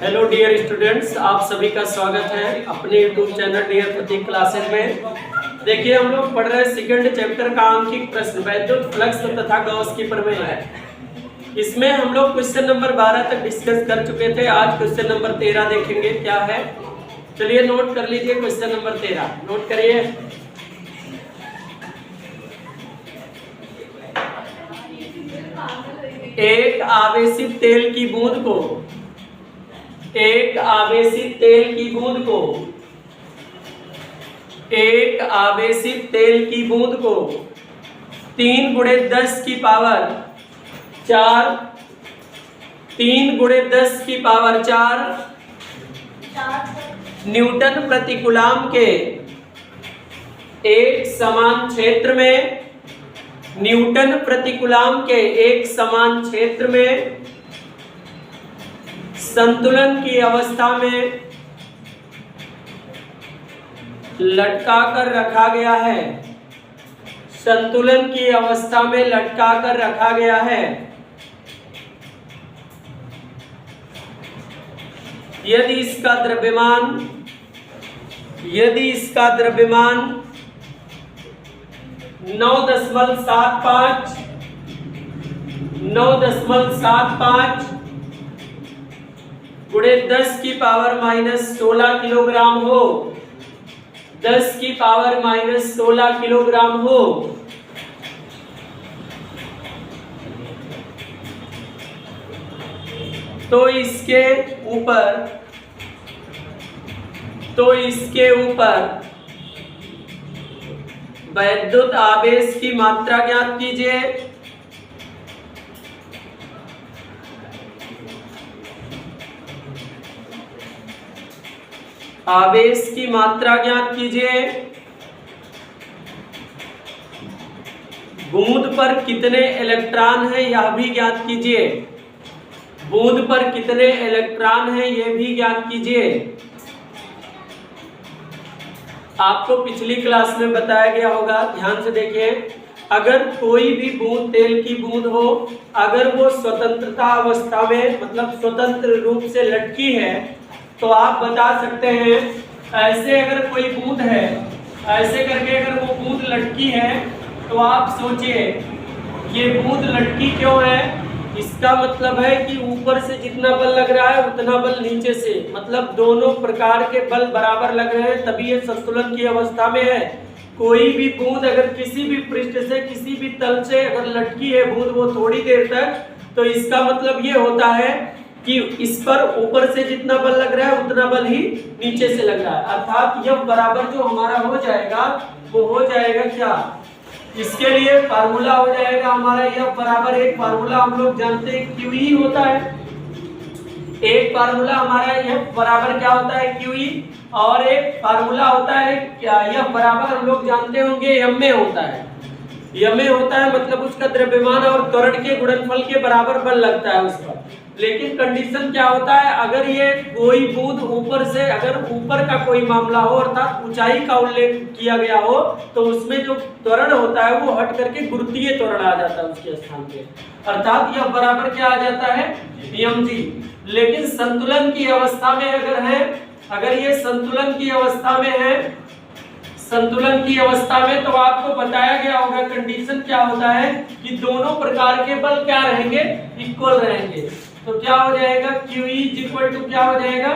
Hello dear students, आप सभी का स्वागत है अपने यूट्यूब चैनल डियर प्रतीक क्लासेस में। देखिए, हम लोग पढ़ रहे हैं सेकंड चैप्टर का आंकिक प्रश्न वैद्युत फ्लक्स तथा गॉस की प्रमेय है। इसमें हम लोग क्वेश्चन नंबर 12 तक डिस्कस कर चुके थे। आज क्वेश्चन नंबर 13 देखेंगे क्या है। चलिए नोट कर लीजिए क्वेश्चन नंबर 13, नोट करिए। एक आवेशित तेल की बूंद को एक आवेशित तेल की बूंद को 3 गुणे 10 की पावर 4 न्यूटन प्रति कूलम के एक समान क्षेत्र में संतुलन की अवस्था में लटका कर रखा गया है। यदि इसका द्रव्यमान 9.75 गुणे 10 की पावर -16 किलोग्राम हो, 10 की पावर -16 किलोग्राम हो, तो इसके ऊपर वैद्युत आवेश की मात्रा ज्ञात कीजिए। आवेश की मात्रा ज्ञात कीजिए। बूंद पर कितने इलेक्ट्रॉन हैं यह भी ज्ञात कीजिए। बूंद पर कितने इलेक्ट्रॉन हैं यह भी ज्ञात कीजिए। आपको पिछली क्लास में बताया गया होगा, ध्यान से देखिए। अगर कोई भी बूंद तेल की बूंद हो, अगर वो स्वतंत्रता अवस्था में मतलब स्वतंत्र रूप से लटकी है, तो आप बता सकते हैं ऐसे अगर कोई बूंद है, ऐसे करके अगर वो बूंद लटकी है, तो आप सोचिए ये बूंद लटकी क्यों है। इसका मतलब है कि ऊपर से जितना बल लग रहा है उतना बल नीचे से, मतलब दोनों प्रकार के बल बराबर लग रहे हैं, तभी ये संतुलन की अवस्था में है। कोई भी बूंद अगर किसी भी पृष्ठ से, किसी भी तल से अगर लटकी है बूंद वो थोड़ी देर तक, तो इसका मतलब ये होता है कि इस पर ऊपर से जितना बल लग रहा है उतना बल ही नीचे से लग रहा है। अर्थात यह बराबर जो हमारा हो जाएगा वो हो जाएगा क्या, इसके लिए फार्मूला हो जाएगा हमारा यह बराबर, एक फार्मूला हम लोग जानते हैं QE होता है। एक फार्मूला हमारा यह बराबर क्या होता है QE, और एक फार्मूला होता है क्या, यह बराबर हम लोग जानते होंगे M में होता है। M में होता है मतलब उसका द्रव्यमान और त्वरण के गुणनफल के बराबर बल लगता है उस पर। लेकिन कंडीशन क्या होता है, अगर ये कोई बूंद ऊपर से, अगर ऊपर का कोई मामला हो अर्थात ऊंचाई का उल्लेख किया गया हो, तो उसमें जो त्वरण होता है वो हट करके गुरुत्वीय त्वरण आ जाता है उसके स्थान पे, अर्थात यह बराबर क्या आ जाता है mg। लेकिन संतुलन की अवस्था में अगर ये संतुलन की अवस्था में तो आपको बताया गया होगा कंडीशन क्या होता है कि दोनों प्रकार के बल क्या रहेंगे, इक्वल रहेंगे। तो क्या हो जाएगा QE क्या हो जाएगा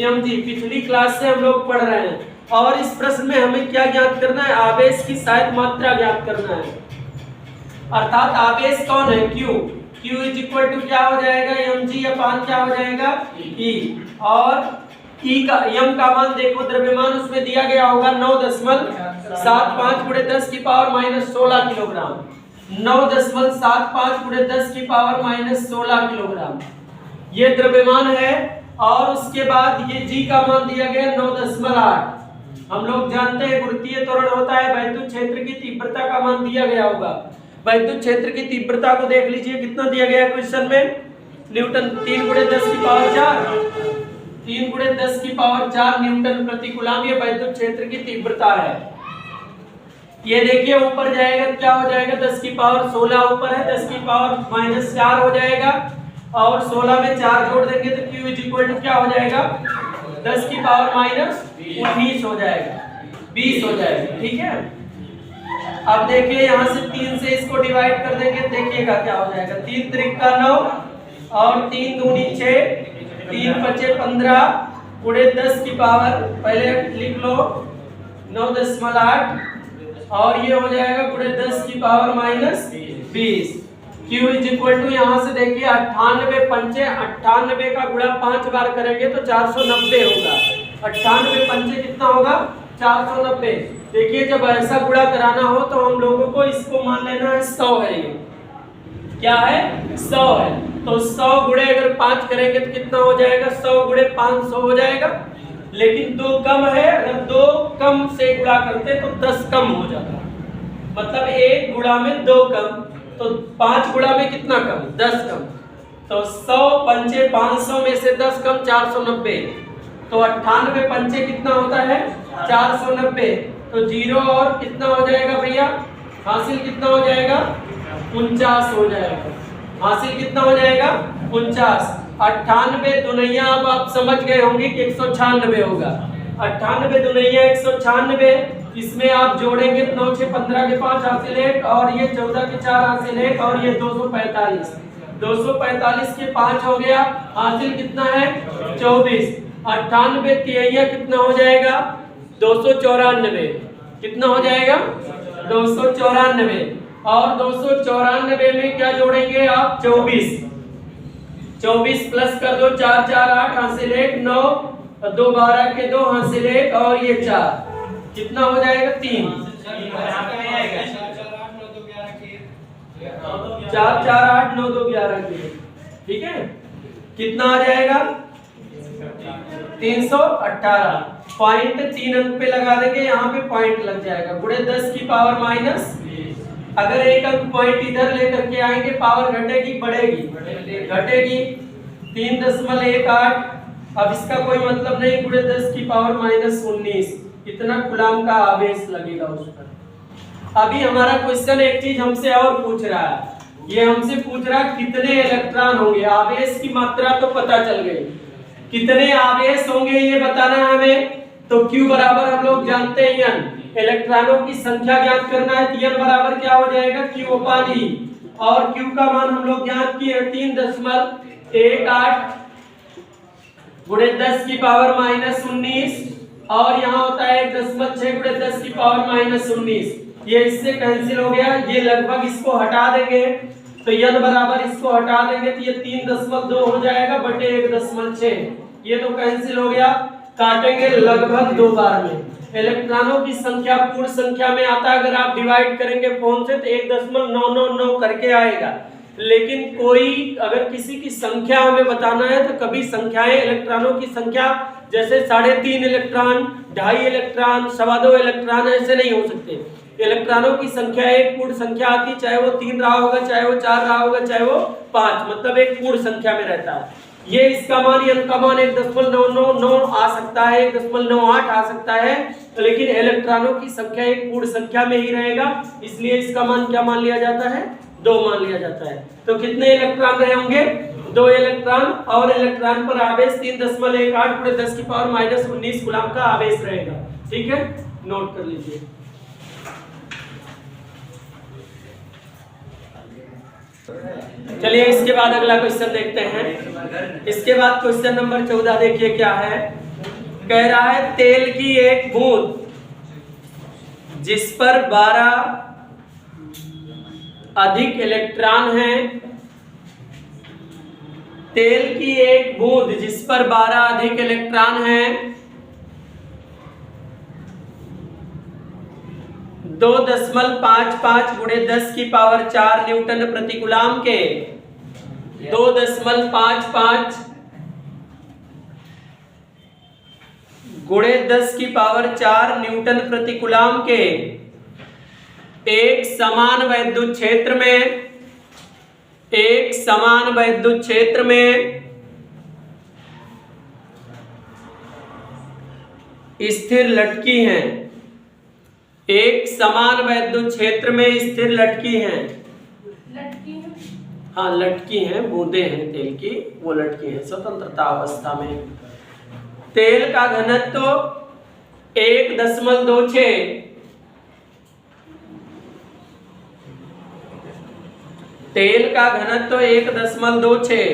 mg। पिछली क्लास से हम लोग पढ़ रहे हैं, और इस प्रश्न में हमें क्या ज्ञात करना है, आवेश की शायद मात्रा ज्ञात करना है। अर्थात आवेश कौन है Q क्या हो जाएगा mg अपान क्या हो जाएगा E, और E का m का मान देखो, द्रव्यमान उसमें दिया गया होगा 9.75 गुणे 10 की पावर -16 किलोग्राम। 9.75 गुणे 10 की पावर -16 किलोग्राम ये द्रव्यमान है, और उसके बाद ये G का मान दिया गया 9.8। हम लोग जानते हैं गुरुत्वीय त्वरण होता है, वैद्युत क्षेत्र की तीव्रता का मान दिया गया होगा। वैद्युत क्षेत्र की तीव्रता को देख लीजिए कितना दिया गया है क्वेश्चन में, न्यूटन 3 गुणे 10 की पावर 4 3 गुणे 10 की पावर 4 न्यूटन प्रति कूलम ये वैद्युत क्षेत्र की तीव्रता है। ये देखिए ऊपर जाएगा क्या हो जाएगा, 10 की पावर 16 ऊपर है, 10 की पावर -4 हो जाएगा, और 16 में 4 जोड़ देंगे तो Q इज इक्वल टू क्या हो जाएगा, 10 की पावर माइनस 19 हो जाएगा, 20 हो जाएगा। ठीक है, अब देखिए यहाँ से 3 से इसको डिवाइड कर देंगे, देखिएगा क्या हो जाएगा, 3 त्रिका 9 और 3 दूनी 6, 3 पचे 15 गुणे 10 की पावर, पहले लिख लो 9.8 और ये हो जाएगा गुणे 10 की power minus 20। Q is equal to यहाँ से देखिए 98 पंचे 98 का गुणा 5 बार करेंगे तो 490 होगा। 98 पंचे कितना होगा, 490। देखिए जब ऐसा गुणा कराना हो तो हम लोगों को इसको मान लेना है 100 है, ये क्या है 100 है, तो 100 गुणे अगर 5 करेंगे तो कितना हो जाएगा, 100 गुणे 500 हो जाएगा। लेकिन 2 कम है, अगर 2 कम से गुणा करते तो 10 कम हो जाता, मतलब 1 गुणा में 2 कम, तो 5 गुणा में कितना कम, 10 कम, तो 100 पंचे 500 में से 10 कम 490, तो 98 पंचे कितना होता है 490, तो 0 और कितना हो जाएगा भैया, हासिल कितना हो जाएगा 49 हो जाएगा, हासिल कितना हो जाएगा 49। 98 दुनिया, अब आप समझ गए होंगे कि 196 होगा, 98 दुनिया 196, इसमें आप जोड़ेंगे 9 6 15 के 5 हासिल 1 और ये 14 के 4 हासिल 1 और ये 245, 245 के 5 हो गया, हासिल कितना है 24। 98 तिहैया कितना हो जाएगा 294, कितना हो जाएगा 294, और 294 में क्या जोड़ेंगे आप 24, 24 प्लस कर दो 4 4 8 हासिल 1 9 2 12 के 2 हासिल 1 और ये 4, कितना हो जाएगा 3, 4 4 8 9 2 11 के, ठीक है, कितना आ जाएगा 318। पॉइंट 3 अंक पे लगा देंगे, यहाँ पे पॉइंट लग जाएगा, गुणे 10 की पावर माइनस, अगर एक अंक पॉइंट इधर लेकर के आएंगे पावर घटेगी बढ़ेगी, घटेगी 3.18, अब इसका कोई मतलब नहीं, गुणे 10 की पावर माइनस 19, इतना कूलम का आवेश लगेगा उस पर। अभी हमारा क्वेश्चन एक चीज हमसे और पूछ रहा है, ये हमसे पूछ रहा है कितने इलेक्ट्रॉन होंगे, आवेश की मात्रा तो पता चल गई, कितने आवेश होंगे ये बताना है हमें, तो Q बराबर हम लोग जानते हैं n, इलेक्ट्रॉनों की संख्या ज्ञात करना है, तो n बराबर क्या हो जाएगा Q/E, और Q का मान हम लोग ज्ञात किए 3.18 गुणे 10 की पावर माइनस 19, और यहाँ होता है 1.6 गुणे 10 की पावर माइनस 19, ये इससे कैंसिल हो गया, ये लगभग इसको हटा देंगे तो n बराबर इसको हटा देंगे तो ये 3.2 हो जाएगा बटे 1.6, ये तो कैंसिल हो गया, काटेंगे लगभग 2 बार में। इलेक्ट्रॉनों की संख्या पूर्ण संख्या में आता है, अगर आप डिवाइड करेंगे फोन से तो 1.999 करके आएगा, लेकिन कोई अगर किसी की संख्या हमें बताना है तो कभी संख्याएं इलेक्ट्रॉनों की संख्या जैसे 3.5 इलेक्ट्रॉन, 2.5 इलेक्ट्रॉन, 2.25 इलेक्ट्रॉन ऐसे नहीं हो सकते। इलेक्ट्रॉनों की संख्या एक पूर्ण संख्या आती, चाहे वो 3 रहा होगा, चाहे वो 4 रहा होगा, चाहे वो 5, मतलब एक पूर्ण संख्या में रहता है। ये इसका मान n का मान 1.999 आ सकता है, 1.98 आ सकता है, लेकिन इलेक्ट्रॉनों की संख्या एक पूर्ण संख्या में ही रहेगा, इसलिए इसका मान क्या मान लिया जाता है 2 मान लिया जाता है। तो कितने इलेक्ट्रॉन रहे होंगे 2 इलेक्ट्रॉन, और इलेक्ट्रॉन पर आवेश 3.18 गुणे 10 की पावर माइनस 19 कूलम का आवेश रहेगा, ठीक है, नोट कर लीजिए। चलिए इसके बाद अगला क्वेश्चन देखते हैं। इसके बाद क्वेश्चन नंबर 14 देखिए क्या है, कह रहा है तेल की एक बूंद जिस पर 12 अधिक इलेक्ट्रॉन हैं, तेल की एक बूंद जिस पर 12 अधिक इलेक्ट्रॉन हैं 2.55 गुणे 10 की पावर 4 न्यूटन प्रति कूलम के, 2.55 गुणे 10 की पावर 4 न्यूटन प्रति कूलम के एक समान वैद्युत क्षेत्र में, एक समान वैद्युत क्षेत्र में स्थिर लटकी हैं, एक समान वैद्युत क्षेत्र में स्थिर लटकी हैं, हाँ लटकी हैं, बूंदे हैं तेल की, वो लटकी हैं स्वतंत्रता अवस्था में। तेल का घनत्व 1.26, तेल का घनत्व 1.26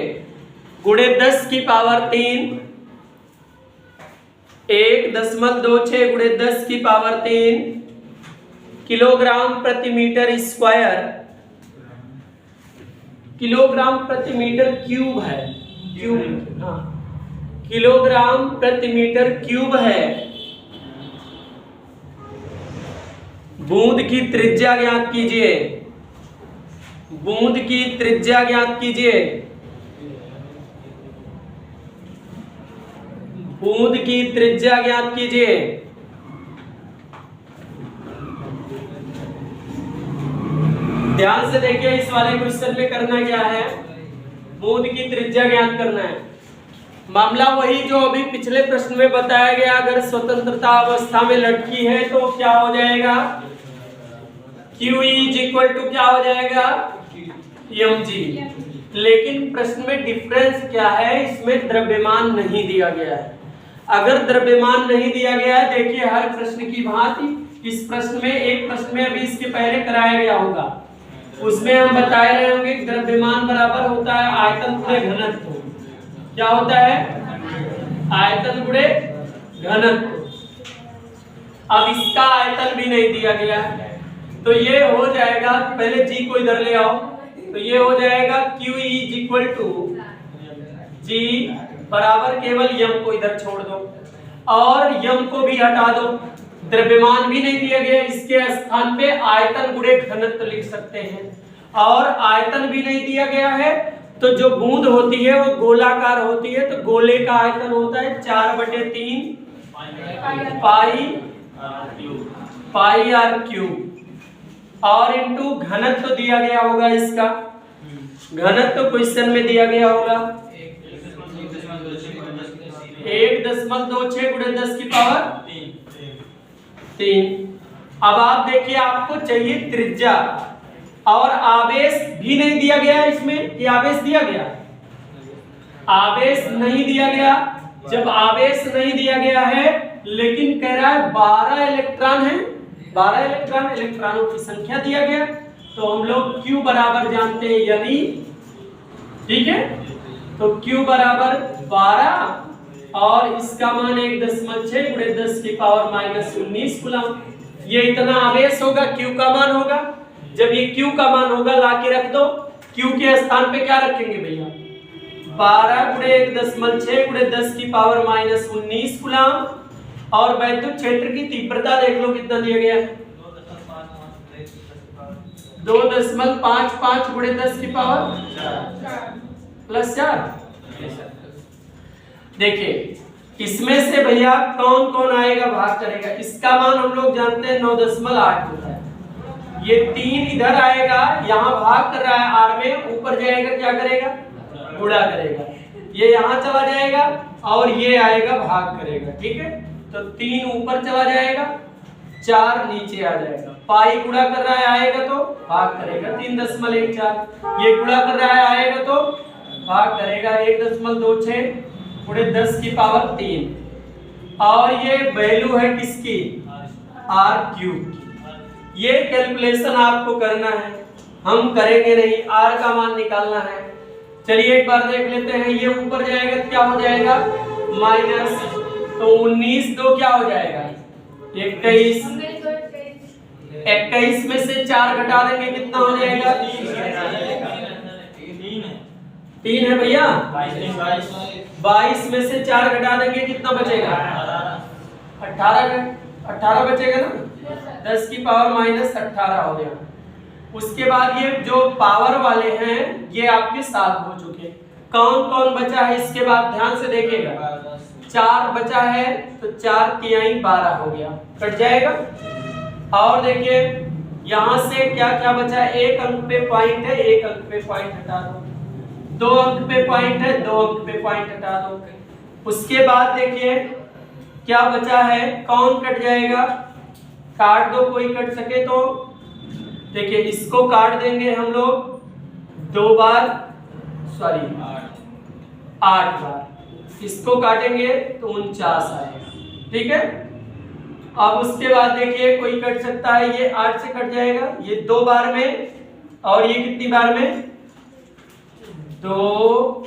गुणे 10 की पावर 3, 1.26 गुणे 10 की पावर 3 किलोग्राम प्रति मीटर स्क्वायर, किलोग्राम प्रति मीटर क्यूब है, क्यूब, हाँ किलोग्राम प्रति मीटर क्यूब है। बूंद की त्रिज्या ज्ञात कीजिए, बूंद की त्रिज्या ज्ञात कीजिए, बूंद की त्रिज्या ज्ञात कीजिए। ध्यान से देखिए, इस वाले क्वेश्चन में करना क्या है, बूंद की त्रिज्या ज्ञात करना है। मामला वही जो अभी पिछले प्रश्न में बताया गया, अगर स्वतंत्रता अवस्था में लटकी है तो क्या हो जाएगा, QE = क्या हो जाएगा, mg। लेकिन प्रश्न में डिफरेंस क्या है, इसमें द्रव्यमान नहीं दिया गया है। अगर द्रव्यमान नहीं दिया गया है, देखिए हर प्रश्न की भांति इस प्रश्न में, एक प्रश्न में अभी इसके पहले कराया गया होगा, उसमें हम बताए रहे होंगे द्रव्यमान बराबर होता है आयतन गुणे घनत्व। क्या होता है, आयतन गुणे घनत्व। अब इसका आयतन भी नहीं दिया गया, तो ये हो जाएगा, पहले जी को इधर ले आओ, तो ये हो जाएगा QE = G बराबर, केवल यम को इधर छोड़ दो और यम को भी हटा दो, द्रव्यमान भी नहीं दिया गया, इसके स्थान पे आयतन गुणे घनत्व लिख सकते हैं। और आयतन भी नहीं दिया गया है, तो जो बूंद होती है वो गोलाकार होती है, तो गोले का आयतन होता है 4/3 पाई r क्यूब, और इनटू घनत्व दिया गया होगा, इसका घनत्व क्वेश्चन में दिया गया होगा 1.26 गुणे 10 की पावर 3। अब आप देखिए, आपको चाहिए त्रिज्या, और आवेश भी नहीं दिया गया है इसमें, कि आवेश दिया गया, आवेश नहीं दिया गया। जब आवेश नहीं दिया गया है, लेकिन कह रहा है 12 इलेक्ट्रॉन है, 12 इलेक्ट्रॉन, इलेक्ट्रॉनों की संख्या दिया गया, तो हम लोग Q बराबर जानते हैं, यानी ठीक है, तो Q बराबर 12 और इसका मान 1.6 गुणे 10 की पावर -19 कूलम। ये इतना आवेश होगा, Q का मान होगा। जब ये Q का मान होगा, ला के रख दो, Q के स्थान पे क्या रखेंगे भैया, 12 गुणे 1.6 गुणे 10 की पावर -19 कूलम। और वैद्युत क्षेत्र की तीव्रता देख लो कितना दिया गया है, 2.55 गुणे 10 की पावर +4। देखिए इसमें से भैया कौन कौन आएगा, भाग करेगा। इसका मान हम लोग जानते हैं 9.8 होता है। ये 3 इधर आएगा, यहाँ भाग कर रहा है r में, ऊपर जाएगा क्या करेगा, गुणा करेगा। ये यहाँ चला जाएगा और ये आएगा भाग करेगा, ठीक है। तो 3 ऊपर चला जाएगा, 4 नीचे आ जाएगा। पाई गुणा कर रहा है, आएगा तो भाग करेगा 3.14। ये गुणा कर रहा है, आएगा तो भाग करेगा 1.26 गुणे 10 की पावर 3। और ये वैल्यू है किसकी, r क्यूब की। ये कैलकुलेशन आपको करना है, हम करेंगे नहीं, r का मान निकालना है। चलिए एक बार देख लेते हैं। ये ऊपर जाएगा क्या हो जाएगा, माइनस, तो 19 2 क्या हो जाएगा 21। 21 में से 4 घटा देंगे, कितना हो जाएगा, 3 है भैया। 22 में से 4 घटा देंगे, कितना बचेगा, 18 बचेगा ना, 10 की पावर -18 हो गया। उसके बाद ये जो पावर वाले हैं ये आपके 7 हो चुके। कौन कौन बचा है इसके बाद ध्यान से देखिएगा, 4 बचा है, तो 4 तिहाई 12 हो गया, कट जाएगा। और देखिए यहाँ से क्या क्या बचा है, 1 अंक पे पॉइंट है, 1 अंक पे पॉइंट हटा दो, 2 अंक पे पॉइंट है, 2 अंक पे पॉइंट हटा दो। उसके बाद देखिए क्या बचा है, कौन कट जाएगा, काट दो, कोई कट सके तो। देखिए इसको काट देंगे हम लोग, 2 बार, सॉरी 8 बार, इसको काटेंगे तो 49 आएगा। ठीक है, अब उसके बाद देखिए कोई कट सकता है, ये 8 से कट जाएगा, ये 2 बार में, और ये कितनी बार में, 2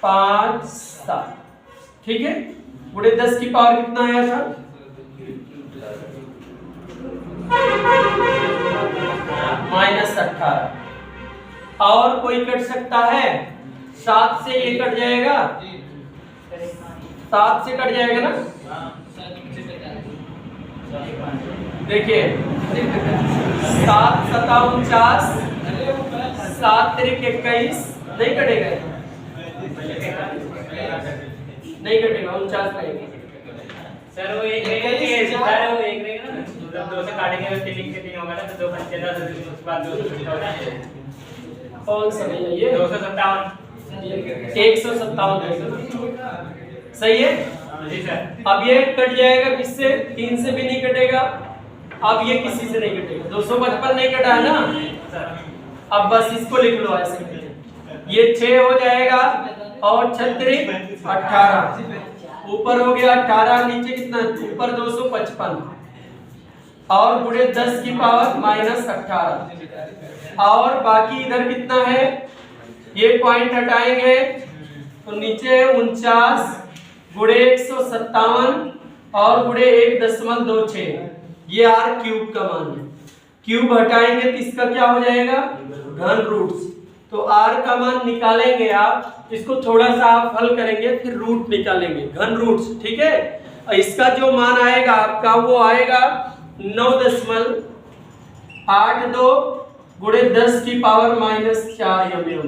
5 7। ठीक है, पूरे 10 की पावर कितना आया था, -18। और कोई कट सकता है, 7 से ये कट जाएगा, 7 से कट जाएगा ना, देखिए 7 7 49, 7 3 21, नहीं कटेगा, नहीं कटेगा, 49 रहेगा। सर वो एक रहेगा ना, 2 से काटेंगे तो 3 के 3 होगा ना, तो 2 5 10, उसके बाद 2 होगा, कौन सा भैया, ये 257, 157 रहेगा, सही है जी सर। अब ये कट जाएगा, किससे, 3 से भी नहीं कटेगा, अब ये किसी से नहीं कटेगा, 255 नहीं कटा है ना, अब बस इसको लिख लो ऐसे, ये 6 हो जाएगा, और 36 18, ऊपर हो गया 18, नीचे कितना, ऊपर 255, और पूरे 10 की पावर -18, और बाकी इधर कितना है, ये पॉइंट हटाएंगे तो नीचे 49 गुणे 157 और गुणे 1.26, ये r क्यूब का मान है, क्यूब हटाएंगे तो इसका क्या हो जाएगा, घन रूट्स, तो r का मान निकालेंगे आप, इसको थोड़ा सा आप हल करेंगे, फिर रूट निकालेंगे, घन रूट्स। ठीक है, इसका जो मान आएगा आपका, वो आएगा 9.82 गुणे 10 की पावर -4 mm।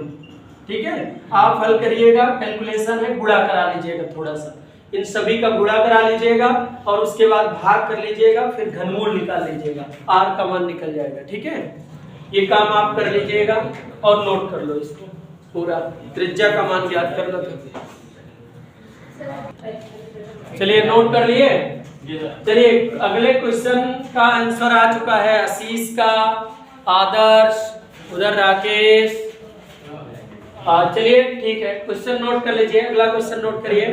ठीक है, आप हल करिएगा, कैलकुलेशन है, गुणा करा लीजिएगा, थोड़ा सा इन सभी का गुणा करा लीजिएगा, और उसके बाद भाग कर लीजिएगा, फिर घनमूल निकाल लीजिएगा, r का मान निकल जाएगा। ठीक है, ये काम आप कर लीजिएगा, और नोट कर लो इसको, पूरा त्रिज्या का मान याद कर लो। चलिए नोट कर लिए, चलिए अगले क्वेश्चन का आंसर आ चुका है, आशीष का, आदर्श, उधर राकेश। चलिए ठीक है, क्वेश्चन नोट कर लीजिए, अगला क्वेश्चन नोट करिए।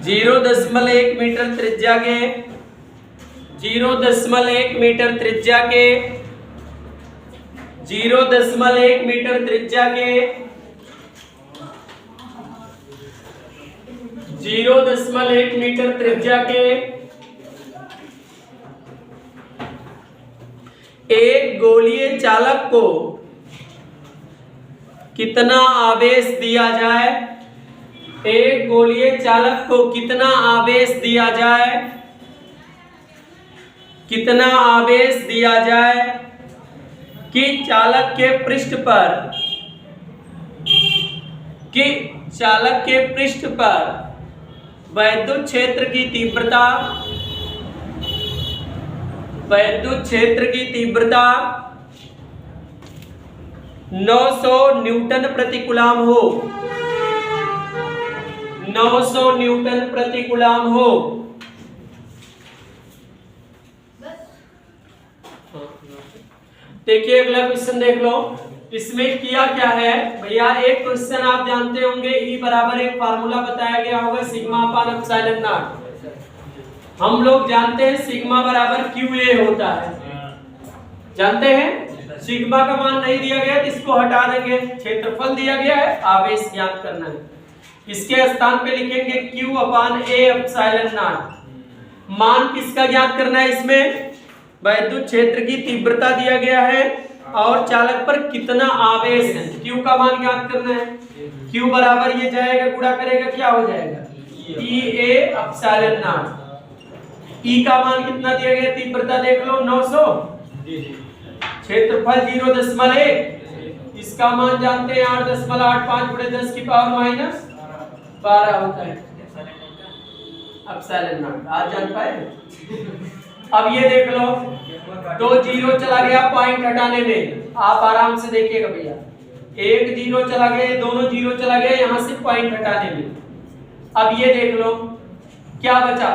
0.1 मीटर त्रिज्या के 0.1 मीटर त्रिज्या के 0.1 मीटर त्रिज्या के 0.1 मीटर त्रिज्या के एक गोलीय चालक को कितना आवेश दिया जाए, एक गोलीय चालक को कितना आवेश दिया जाए, कितना आवेश दिया जाए कि चालक के पृष्ठ पर वैद्युत क्षेत्र की तीव्रता 900 न्यूटन प्रति कूलम हो, 900 न्यूटन प्रति कूलम हो। देखिए अगला क्वेश्चन देख लो, इसमें किया क्या है भैया, एक क्वेश्चन आप जानते होंगे, E बराबर एक फार्मूला बताया गया होगा, सिग्मा अपान एप्सिलॉन नॉट। हम लोग जानते हैं सिग्मा बराबर QA होता है, जानते हैं, सिग्मा का मान नहीं दिया गया तो इसको हटा देंगे, क्षेत्रफल दिया गया है, आवेश ज्ञात करना है, इसके स्थान पे लिखेंगे Q upon A epsilon not. मान किसका ज्ञात करना है, इसमें वैद्युत क्षेत्र की तीव्रता दिया गया है और चालक पर कितना आवेश है, Q का मान ज्ञात करना है। Q बराबर ये जाएगा, गुणा करेगा, क्या हो जाएगा, EA एप्सिलॉन नॉट। E का मान कितना दिया गया, तीव्रता देख लो 900, क्षेत्रफल 0.1, इसका मान जानते हैं 8.85 गुणे 10 की पावर -12 होता है एप्सिलॉन नॉट। आज जान पाए। अब ये देख लो, 2 0 चला गया पॉइंट हटाने में, आप आराम से देखिएगा भैया, 1 0 चला गया, दोनों 0 चला गया यहां से पॉइंट हटाने में। अब ये देख लो क्या बचा,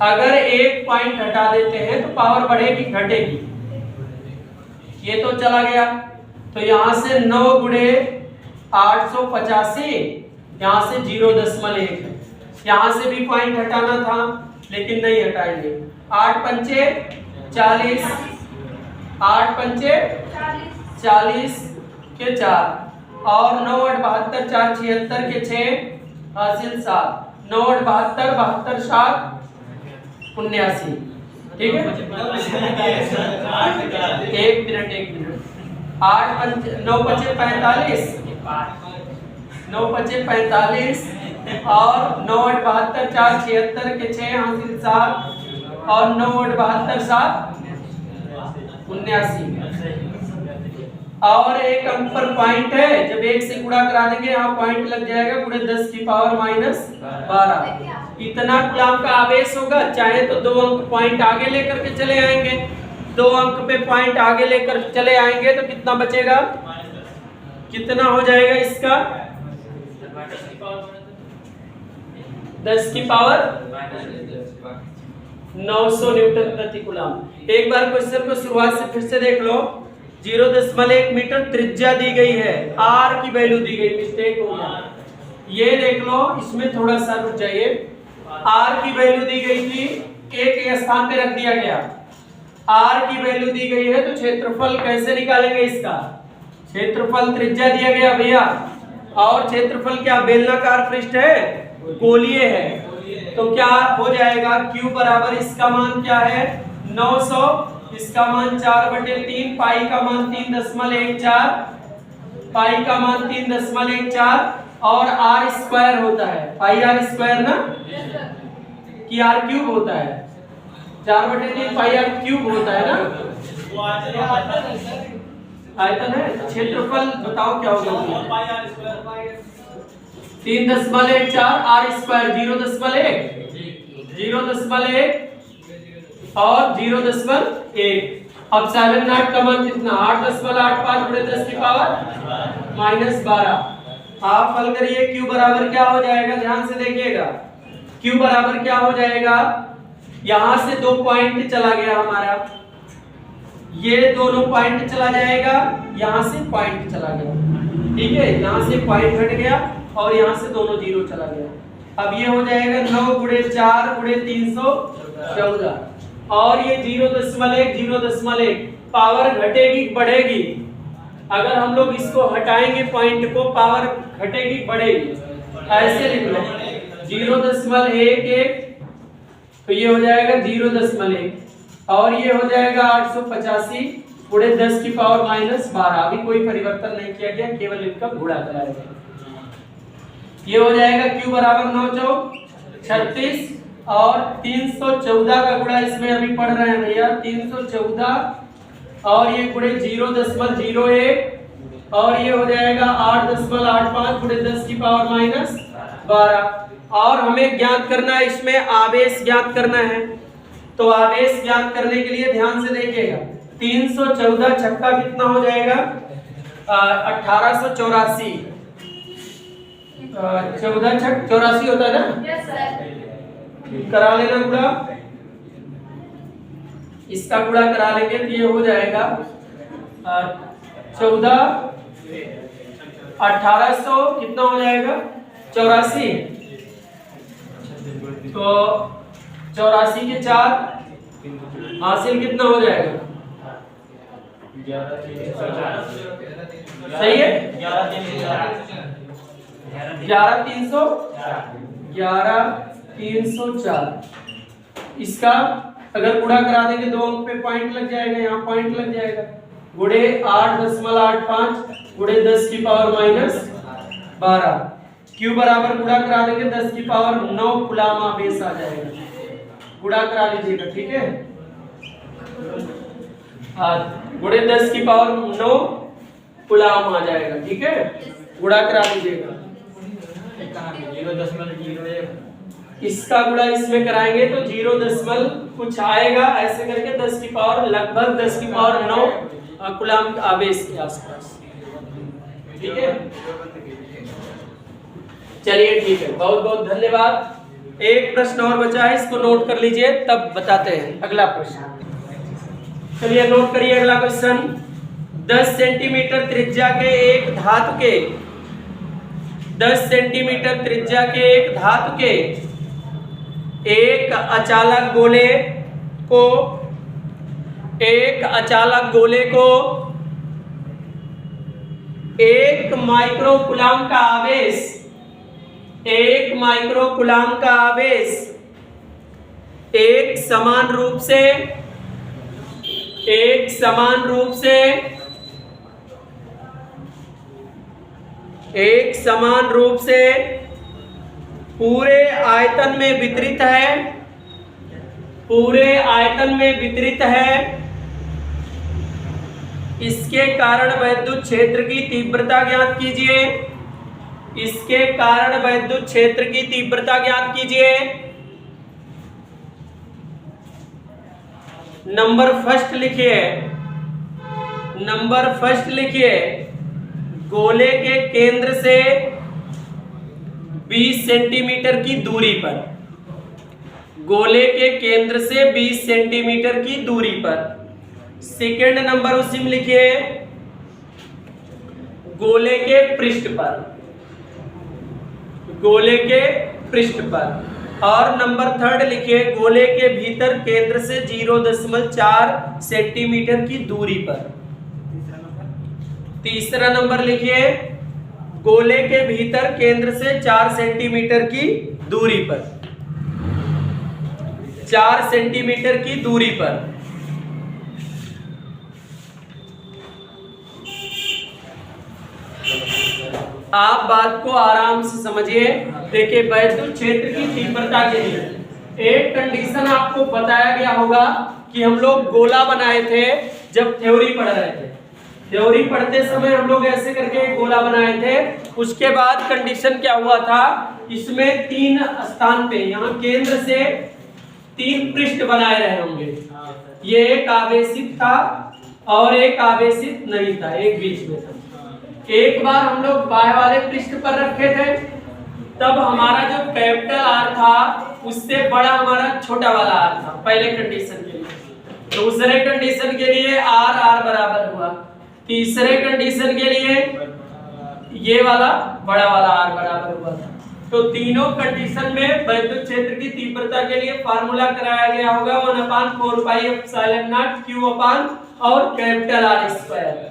अगर एक पॉइंट हटा देते हैं तो पावर बढ़ेगी घटेगी, ये तो चला गया, तो यहाँ से 9 गुणे 885, यहाँ से 0.1 है। यहाँ से भी पॉइंट हटाना था लेकिन नहीं हटाएंगे। 8 पंचे 40, 8 पंचे 40 के 4 और 9 8 72, 4 76 के 6 हासिल 7, 9 8 72, 72 7 79। ठीक है, एक मिनट 8 पंचे 9 पंचे 45, 9 पंचे 45 और 9 8 72, 4 76 के 6 हासिल 7 और 9 8 72 7 79। और एक अंक पर पॉइंट है, जब एक से गुणा करा देंगे यहाँ पॉइंट लग जाएगा, गुणे 10 की पावर -12। इतना कूलम्ब का आवेश होगा। चाहे तो 2 अंक पॉइंट आगे लेकर के चले आएंगे, 2 अंक पे पॉइंट आगे लेकर चले आएंगे तो कितना बचेगा, कितना हो जाएगा इसका 10 की पावर 900 न्यूटन प्रति कूलम्ब। एक बार क्वेश्चन को शुरुआत से फिर से देख लो। 0.1 मीटर त्रिज्या दी गई है, आर की वैल्यू दी गई, मिस्टेक हो गया, ये देख लो, इसमें थोड़ा सा रुक जाइए। आर की वैल्यू दी गई थी, एक स्थान पे रख दिया गया। आर की वैल्यू दी गई है तो क्षेत्रफल कैसे निकालेंगे इसका, क्षेत्रफल त्रिज्या दिया गया भैया, और क्षेत्रफल क्या बेलनाकार पृष्ठ है, गोलीय है, तो क्या हो जाएगा Q बराबर इसका मान क्या है 900, इसका मान 4/3, पाई का मान 3.14, पाई का मान 3.14 और आर स्क्वायर होता है, पाई आर स्क्वायर ना कि आर क्यूब होता है, 4/3 पाई आर क्यूब होता है ना, आयतन है। क्षेत्रफल बताओ क्या होगा, 3.14 आर स्क्वायर 0.1 और 0.1। अब साइलेंट नॉट का मान कितना 8.85 गुणे 10 की पावर -12। आप हल करिए, Q बराबर क्या हो जाएगा, ध्यान से देखिएगा। Q बराबर क्या हो जाएगा, यहां से 2 पॉइंट चला गया हमारा, ये दोनों पॉइंट चला जाएगा, यहां से पॉइंट चला गया, ठीक है, यहां से पॉइंट हट गया और यहां से दोनों 0 चला गया। अब ये हो जाएगा 9 गुणे 4 गुणे 314 और ये 0.1 पावर घटेगी बढ़ेगी, अगर हम लोग इसको हटाएंगे पॉइंट को पावर घटेगी बढ़ेगी, ऐसे लिख लो 0.11 तो ये हो जाएगा 0.1 और ये हो जाएगा 885 गुणे 10 की पावर -12। अभी कोई परिवर्तन नहीं किया गया, केवल इनका गुणा कराया गया। ये हो जाएगा Q बराबर 9 चौक 36 और 314 का गुणा इसमें अभी पढ़ रहे हैं भैया, 314 और ये गुणे 0.01 और ये हो जाएगा 8.85 गुणे 10 की पावर -12। और हमें ज्ञात करना है, इसमें आवेश ज्ञात करना है, तो आवेश ज्ञात करने के लिए ध्यान से देखिएगा, 314 छक्का कितना हो जाएगा 1884, 14 छक 84 होता है ना, यस सर, करा लेना गुणा, इसका गुणा करा लेंगे तो ये हो जाएगा 14 1800 कितना हो जाएगा 84, तो 84 के 4 हासिल कितना हो जाएगा, सही है 11304। इसका अगर गुणा करा देंगे 2 अंक पे पॉइंट लग जाएगा, यहाँ पॉइंट लग जाएगा, गुणे 8.85 गुणे 10 की पावर -12। Q बराबर गुणा करा देंगे 10 की पावर 9 कूलम्ब आवेश आ जाएगा, गुणा करा लीजिएगा, ठीक है, गुणे 10 की पावर 9 कूलम्ब आ जाएगा, ठीक है, गुणा करा लीजिएगा। इसका गुणा इसमें कराएंगे तो 0 कुछ आएगा, ऐसे करके 10 की पावर लगभग 10 की पावर 9 कूलम्ब आवेश के आसपास, ठीक है। चलिए ठीक है, बहुत बहुत धन्यवाद। एक प्रश्न और बचा है, इसको नोट कर लीजिए, तब बताते हैं अगला प्रश्न। चलिए नोट करिए अगला क्वेश्चन। 10 सेंटीमीटर त्रिज्या के एक धातु के 10 सेंटीमीटर त्रिज्या के एक धातु के एक अचालक गोले को 1 माइक्रोकूलाम का आवेश एक समान रूप से पूरे आयतन में वितरित है इसके कारण वैद्युत क्षेत्र की तीव्रता ज्ञात कीजिए। नंबर फर्स्ट लिखिए गोले के केंद्र से 20 सेंटीमीटर की दूरी पर सेकेंड नंबर उसी में लिखिए गोले के पृष्ठ पर और नंबर थर्ड लिखिए गोले के भीतर केंद्र से 0.4 सेंटीमीटर की दूरी पर। तीसरा नंबर लिखिए गोले के भीतर केंद्र से 4 सेंटीमीटर की दूरी पर 4 सेंटीमीटर की दूरी पर। आप बात को आराम से समझिए। देखिए वैद्युत क्षेत्र की तीव्रता के लिए एक कंडीशन आपको बताया गया होगा कि हम लोग गोला बनाए थे जब थ्योरी पढ़ रहे थे। थ्योरी पढ़ते समय हम लोग ऐसे करके एक गोला बनाए थे। उसके बाद कंडीशन क्या हुआ था, इसमें 3 स्थान पे यहाँ केंद्र से 3 पृष्ठ बनाए रहे होंगे। ये एक आवेशित था और एक आवेशित नहीं था, एक बीच में था। एक बार हम लोग बाएं वाले पृष्ठ पर रखे थे, तब हमारा जो कैपिटल आर था उससे बड़ा हमारा छोटा वाला आर था पहले कंडीशन के लिए। दूसरे कंडीशन के लिए आर आर बराबर हुआ। तीसरे कंडीशन के लिए ये वाला बड़ा वाला आर बराबर हुआ था। तो तीनों कंडीशन में वैद्युत क्षेत्र की तीव्रता के लिए फार्मूला कराया गया होगा 1/4πε0 Q अपान और कैपिटल आर स्क्वायर।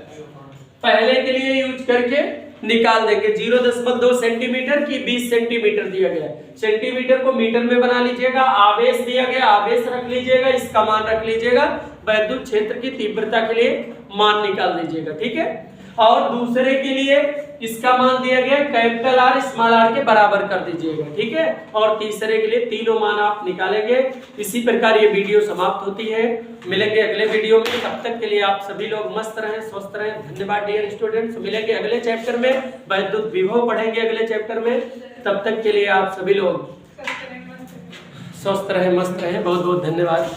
पहले के लिए यूज करके निकाल देंगे। 0.2 सेंटीमीटर की 20 सेंटीमीटर दिया गया है। सेंटीमीटर को मीटर में बना लीजिएगा। आवेश दिया गया, आवेश रख लीजिएगा, इसका मान रख लीजिएगा। वैद्युत क्षेत्र की तीव्रता के लिए मान निकाल दीजिएगा, ठीक है। और दूसरे के लिए इसका मान दिया गया कैपिटल आर स्मॉल आर के बराबर कर दीजिएगा, ठीक है। और तीसरे के लिए तीनों मान आप निकालेंगे। इसी प्रकार ये वीडियो समाप्त होती है। मिलेंगे अगले वीडियो में। तब तक के लिए आप सभी लोग मस्त रहें, स्वस्थ रहें। धन्यवाद डियर स्टूडेंट्स। मिलेंगे अगले चैप्टर में, वैद्युत विभव पढ़ेंगे अगले चैप्टर में। तब तक के लिए आप सभी लोग स्वस्थ रहें, मस्त रहें। बहुत बहुत धन्यवाद।